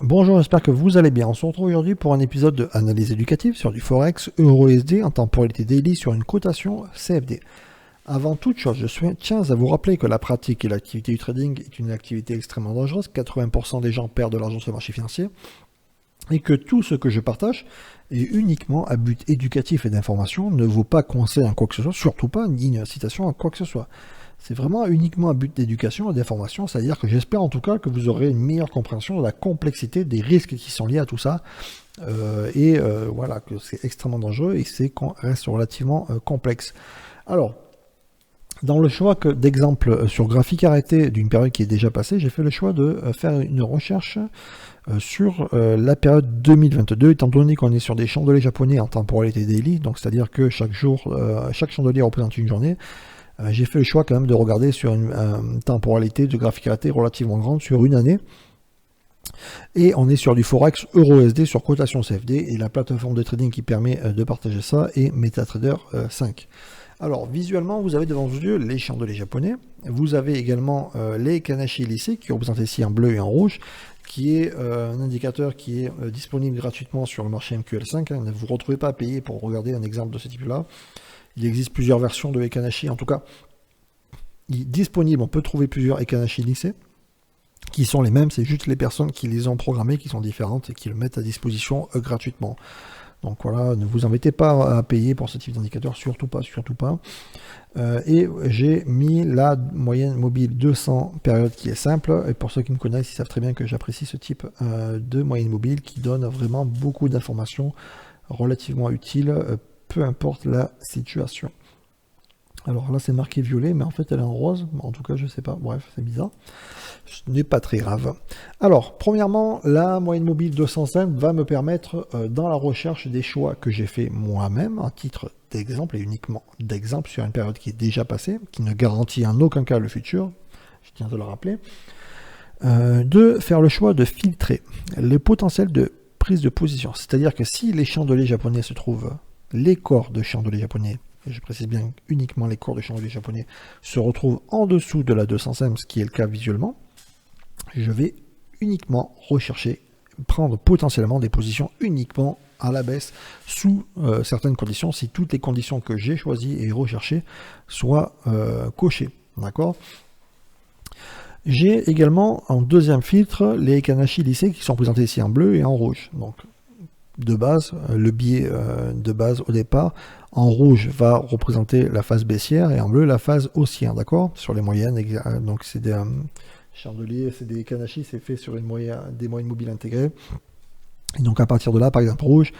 Bonjour, j'espère que vous allez bien. On se retrouve aujourd'hui pour un épisode de Analyse éducative sur du Forex Euro-USD en temporalité daily sur une cotation CFD. Avant toute chose, je tiens à vous rappeler que la pratique et l'activité du trading est une activité extrêmement dangereuse. 80% des gens perdent de l'argent sur le marché financier et que tout ce que je partage est uniquement à but éducatif et d'information, ne vaut pas conseil en quoi que ce soit, surtout pas ni une incitation à quoi que ce soit. C'est vraiment uniquement un but d'éducation et d'information, c'est-à-dire que j'espère en tout cas que vous aurez une meilleure compréhension de la complexité des risques qui sont liés à tout ça, voilà, que c'est extrêmement dangereux et c'est qu'on reste relativement complexe. Alors, dans le choix d'exemple sur graphique arrêté d'une période qui est déjà passée, j'ai fait le choix de faire une recherche sur la période 2022, étant donné qu'on est sur des chandeliers japonais en temporalité daily, donc c'est-à-dire que chaque jour, chaque chandelier représente une journée. J'ai fait le choix quand même de regarder sur une temporalité de graphique arrêté relativement grande sur une année. Et on est sur du Forex Euro-USD sur cotation CFD et la plateforme de trading qui permet de partager ça est MetaTrader 5. Alors visuellement, vous avez devant vos yeux les chandeliers japonais. Vous avez également les Kanashi lissés qui représentent ici en bleu et en rouge, qui est un indicateur qui est disponible gratuitement sur le marché MQL5. Ne vous retrouvez pas à payer pour regarder un exemple de ce type-là. Il existe plusieurs versions de Ekanashi, en tout cas, disponible. On peut trouver plusieurs Ekanashi lissés qui sont les mêmes, c'est juste les personnes qui les ont programmés qui sont différentes et qui le mettent à disposition gratuitement. Donc voilà, ne vous embêtez pas à payer pour ce type d'indicateur, surtout pas, surtout pas. Et j'ai mis la moyenne mobile 200 période qui est simple, et pour ceux qui me connaissent, ils savent très bien que j'apprécie ce type de moyenne mobile qui donne vraiment beaucoup d'informations relativement utiles, peu importe la situation. Alors là c'est marqué violet, mais en fait elle est en rose, en tout cas je sais pas, bref c'est bizarre, ce n'est pas très grave. Alors premièrement, la moyenne mobile 205 va me permettre dans la recherche des choix que j'ai fait moi-même, à titre d'exemple et uniquement d'exemple sur une période qui est déjà passée, qui ne garantit en aucun cas le futur, je tiens à le rappeler, de faire le choix de filtrer les potentiels de prise de position, c'est-à-dire que si les chandeliers japonais se trouvent, les corps de chandeliers japonais, et je précise bien uniquement les corps de chandeliers japonais, se retrouvent en dessous de la 205, ce qui est le cas visuellement, je vais uniquement rechercher, prendre potentiellement des positions uniquement à la baisse sous certaines conditions, si toutes les conditions que j'ai choisies et recherchées soient cochées. D'accord ? J'ai également en deuxième filtre les Kanashi lissés qui sont présentés ici en bleu et en rouge. Donc de base, le biais de base au départ, en rouge va représenter la phase baissière et en bleu la phase haussière, d'accord? Sur les moyennes, donc c'est des chandeliers, c'est des Kanashi, c'est fait sur des moyennes mobiles intégrées. Et donc à partir de là, par exemple rouge,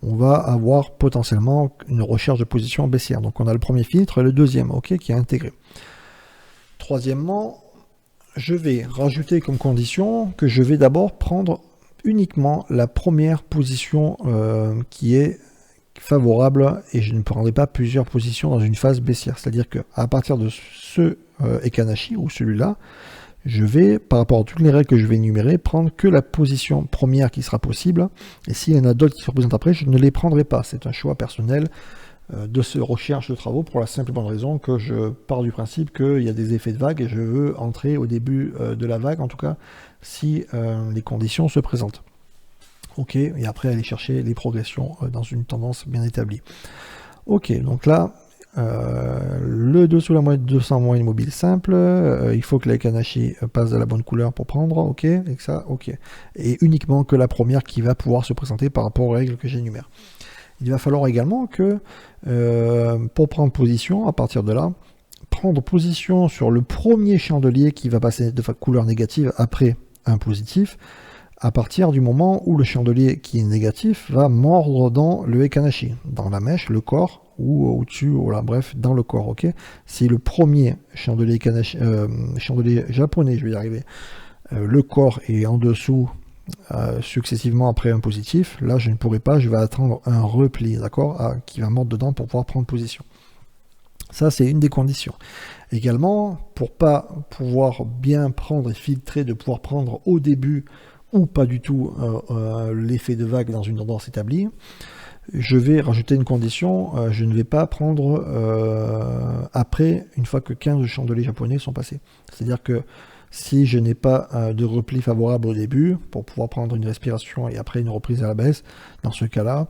on va avoir potentiellement une recherche de position baissière. Donc on a le premier filtre et le deuxième, ok, qui est intégré. Troisièmement, je vais rajouter comme condition que je vais d'abord prendre uniquement la première position qui est favorable et je ne prendrai pas plusieurs positions dans une phase baissière. C'est-à-dire qu'à partir de ce Ekanashi ou celui-là, je vais, par rapport à toutes les règles que je vais énumérer, prendre que la position première qui sera possible. Et s'il y en a d'autres qui se représentent après, je ne les prendrai pas. C'est un choix personnel de ce recherche de travaux pour la simple et bonne raison que je pars du principe qu'il y a des effets de vague et je veux entrer au début de la vague, en tout cas si les conditions se présentent. Ok, et après aller chercher les progressions dans une tendance bien établie. Ok, donc là, le dessous de la moyenne 200 moyenne mobile simple, il faut que la Kanashi passe de la bonne couleur pour prendre, ok, et que ça, ok. Et uniquement que la première qui va pouvoir se présenter par rapport aux règles que j'énumère. Il va falloir également que, pour prendre position, à partir de là, prendre position sur le premier chandelier qui va passer de couleur négative après un positif, à partir du moment où le chandelier qui est négatif va mordre dans le Ekanashi, dans la mèche, le corps, ou au-dessus, voilà, bref, dans le corps, ok. Si le premier chandelier, chandelier japonais, je vais y arriver, le corps est en dessous, successivement après un positif, là je ne pourrai pas, je vais attendre un repli, d'accord, qui va mordre dedans pour pouvoir prendre position. Ça c'est une des conditions. Également, pour pas pouvoir bien prendre et filtrer, de pouvoir prendre au début ou pas du tout l'effet de vague dans une tendance établie, je vais rajouter une condition, je ne vais pas prendre après, une fois que 15 chandeliers japonais sont passés. C'est-à-dire que Si je n'ai pas de repli favorable au début, pour pouvoir prendre une respiration et après une reprise à la baisse, dans ce cas-là,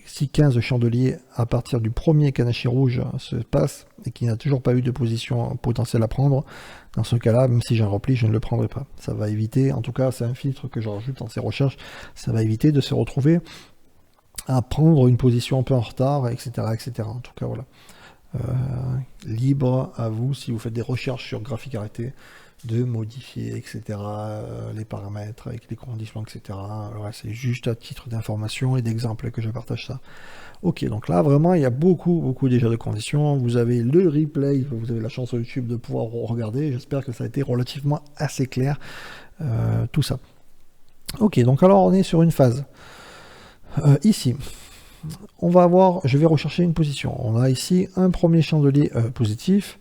si 15 chandeliers à partir du premier Kanashi rouge se passe et qu'il n'a toujours pas eu de position potentielle à prendre, dans ce cas-là, même si j'ai un repli, je ne le prendrai pas. Ça va éviter, en tout cas c'est un filtre que je rajoute dans ces recherches, ça va éviter de se retrouver à prendre une position un peu en retard, etc. etc. En tout cas, voilà. Libre à vous, si vous faites des recherches sur graphique arrêté, de modifier, etc., les paramètres avec les conditions, etc. Alors c'est juste à titre d'information et d'exemple que je partage ça. Ok, donc là, vraiment, il y a beaucoup déjà de conditions. Vous avez le replay, vous avez la chance sur YouTube de pouvoir regarder. J'espère que ça a été relativement assez clair, tout ça. Ok, donc alors, on est sur une phase. Ici, on va avoir, je vais rechercher une position. On a ici un premier chandelier positif,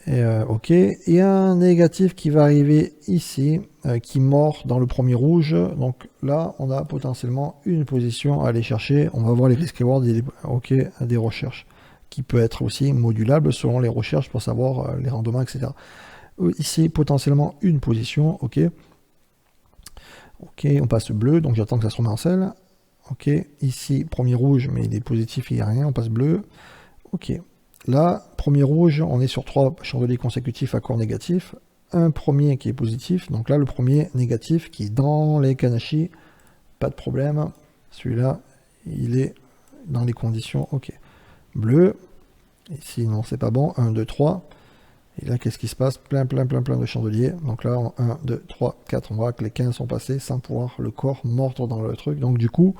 ok, et un négatif qui va arriver ici, qui mord dans le premier rouge. Donc là, on a potentiellement une position à aller chercher. On va voir les risques rewards des recherches, qui peut être aussi modulable selon les recherches pour savoir les rendements, etc. Ici, potentiellement une position, ok. Ok, on passe bleu, donc j'attends que ça se remette en selle. Ok, ici, premier rouge, mais il est positif, il n'y a rien, on passe bleu. Ok, là, premier rouge, on est sur 3 chandeliers consécutifs à corps négatif. Un premier qui est positif, donc là, le premier négatif qui est dans les Kanashi, pas de problème. Celui-là, il est dans les conditions, ok. Bleu, ici, non, c'est pas bon, 1, 2, 3. Et là, qu'est-ce qui se passe? Plein de chandeliers. Donc là, 1, 2, 3, 4, on voit que les 15 sont passés sans pouvoir le corps mordre dans le truc. Donc du coup,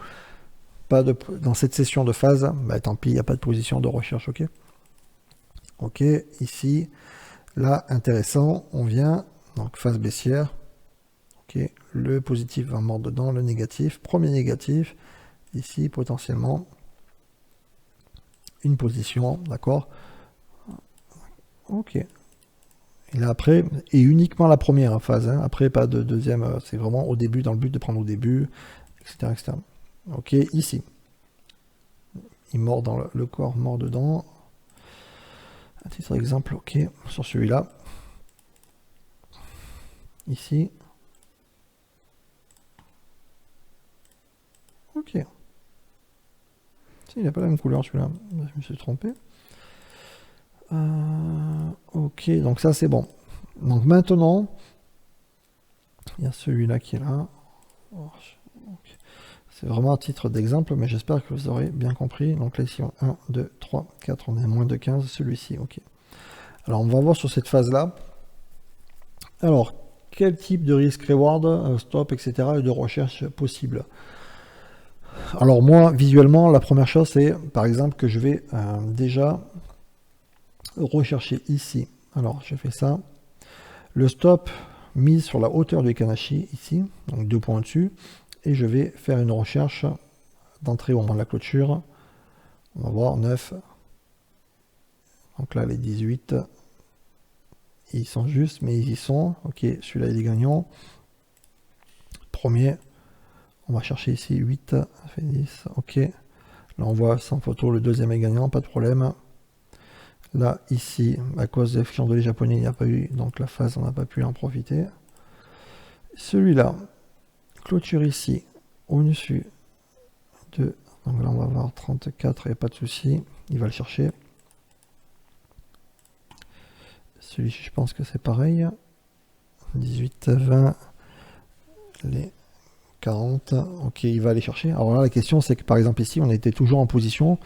pas de, dans cette session de phase, bah, tant pis, il n'y a pas de position de recherche, ok. Ok, ici, là, intéressant, on vient, donc phase baissière. Ok, le positif va mordre dedans, le négatif, premier négatif, ici, potentiellement, une position, d'accord. Ok. Et là après, et uniquement la première phase, hein. Après pas de deuxième, c'est vraiment au début, dans le but de prendre au début, etc. etc. Ok, ici. Il mord dans le corps, mord dedans. À titre d'exemple, ok, sur celui-là. Ici. Ok. Il n'a pas la même couleur celui-là, je me suis trompé. Ok, donc ça c'est bon. Donc maintenant, il y a celui-là qui est là. C'est vraiment à titre d'exemple, mais j'espère que vous aurez bien compris. Donc là, ici, 1, 2, 3, 4, on est à moins de 15, celui-ci, ok. Alors, on va voir sur cette phase-là. Alors, quel type de risque reward, stop, etc., et de recherche possible? Alors moi, visuellement, la première chose, c'est, par exemple, que je vais déjà rechercher ici. Alors, je fais ça. Le stop mise sur la hauteur du Kanashi, ici, donc 2 points dessus. Et je vais faire une recherche d'entrée au moment de la clôture. On va voir 9. Donc là, les 18, ils sont justes, mais ils y sont. Ok, celui-là, il est gagnant. Premier, on va chercher ici 8, ça fait 10. Ok, là, on voit sans photo, le deuxième est gagnant, pas de problème. Là, ici, à cause des chandeliers japonais, il n'y a pas eu, donc la phase, on n'a pas pu en profiter. Celui-là, clôture ici, au-dessus de, donc là, on va voir 34, il n'y a pas de souci, il va le chercher. Celui-ci, je pense que c'est pareil. 18, 20, les 40. Ok, il va aller chercher. Alors là, la question, c'est que par exemple ici, on était toujours en position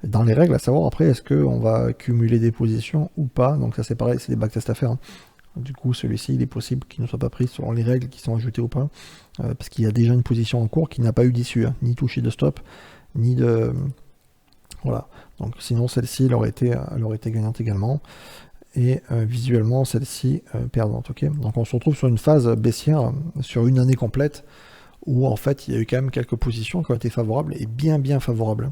dans les règles, à savoir après, est-ce qu'on va cumuler des positions ou pas. Donc ça, c'est pareil, c'est des backtests à faire. Hein. Du coup, celui-ci, il est possible qu'il ne soit pas pris selon les règles qui sont ajoutées ou pas. Parce qu'il y a déjà une position en cours qui n'a pas eu d'issue, hein, ni touché de stop, ni de... Voilà. Donc sinon, celle-ci, elle aurait été gagnante également. Et visuellement, celle-ci perdante. Okay, donc on se retrouve sur une phase baissière sur une année complète où en fait il y a eu quand même quelques positions qui ont été favorables et bien favorables.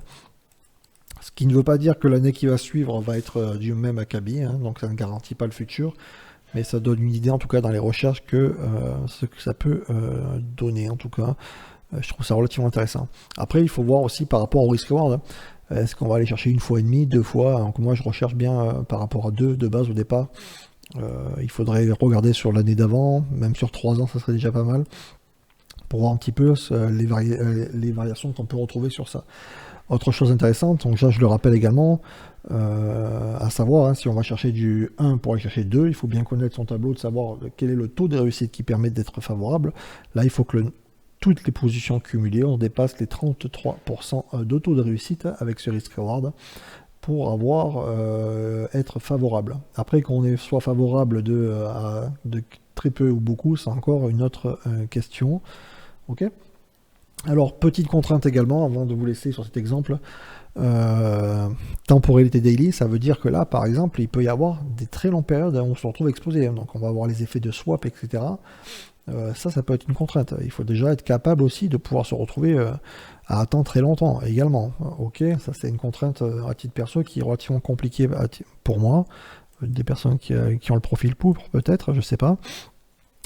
Ce qui ne veut pas dire que l'année qui va suivre va être du même acabit, hein, donc ça ne garantit pas le futur, mais ça donne une idée en tout cas dans les recherches que ce que ça peut donner en tout cas. Je trouve ça relativement intéressant. Après il faut voir aussi par rapport au risk-reward. Hein. Est-ce qu'on va aller chercher une fois et demie, 2 fois? Donc moi je recherche bien par rapport à 2 de base au départ. Il faudrait regarder sur l'année d'avant, même sur 3 ans, ça serait déjà pas mal, pour voir un petit peu les variations qu'on peut retrouver sur ça. Autre chose intéressante, donc ça je le rappelle également, à savoir, hein, si on va chercher du 1 pour aller chercher 2, il faut bien connaître son tableau, de savoir quel est le taux de réussite qui permet d'être favorable. Là, il faut que toutes les positions cumulées, on dépasse les 33% de taux de réussite avec ce risk reward pour être favorable. Après, qu'on soit favorable de très peu ou beaucoup, c'est encore une autre question. Ok. Alors, petite contrainte également, avant de vous laisser sur cet exemple, temporalité daily, ça veut dire que là, par exemple, il peut y avoir des très longues périodes où on se retrouve exposé. Donc, on va avoir les effets de swap, etc. Ça peut être une contrainte. Il faut déjà être capable aussi de pouvoir se retrouver à attendre très longtemps également. Ok, ça c'est une contrainte à titre perso qui est relativement compliquée pour moi. Des personnes qui ont le profil pauvre, peut-être, je sais pas.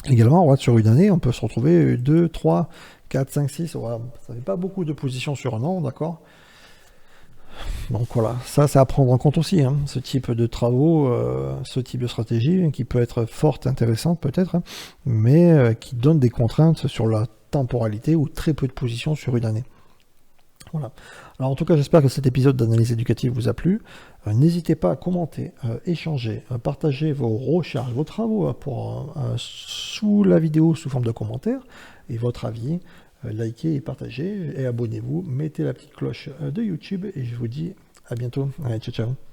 Également, sur une année, on peut se retrouver 2, 3, 4, 5, 6. Ça fait pas beaucoup de positions sur un an, d'accord? Donc voilà, ça c'est à prendre en compte aussi, hein, ce type de travaux, ce type de stratégie qui peut être forte, intéressante peut-être, hein, mais qui donne des contraintes sur la temporalité ou très peu de positions sur une année. Voilà. Alors en tout cas, j'espère que cet épisode d'analyse éducative vous a plu. N'hésitez pas à commenter, échanger, partager vos recherches, vos travaux sous la vidéo sous forme de commentaires et votre avis. Likez et partagez et abonnez-vous. Mettez la petite cloche de YouTube et je vous dis à bientôt. Allez, ciao ciao.